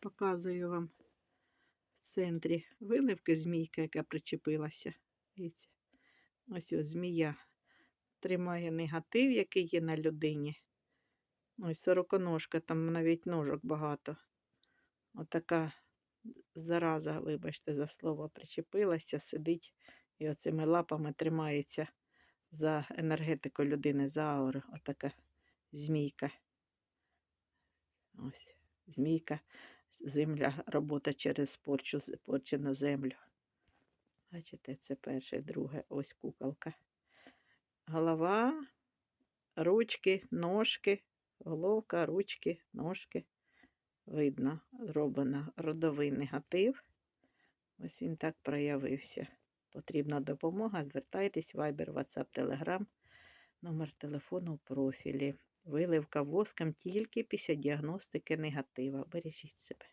Показую вам в центрі виливки змійка, яка причепилася. Дивіться, ось змія тримає негатив, який є на людині. Ось сороконожка, там навіть ножок багато. Отака зараза, вибачте за слово, причепилася, сидить і оцими лапами тримається за енергетику людини, за ауру. Отака змійка. Ось, змійка, земля, робота через порчену землю. Бачите, це перше, друге, ось куколка. Голова, ручки, ножки, головка, ручки, ножки. Видно, зроблено родовий негатив. Ось він так проявився. Потрібна допомога, звертайтесь, Viber, WhatsApp, Telegram, номер телефону в профілі. Виливка воском тільки після діагностики негатива. Бережіть себе.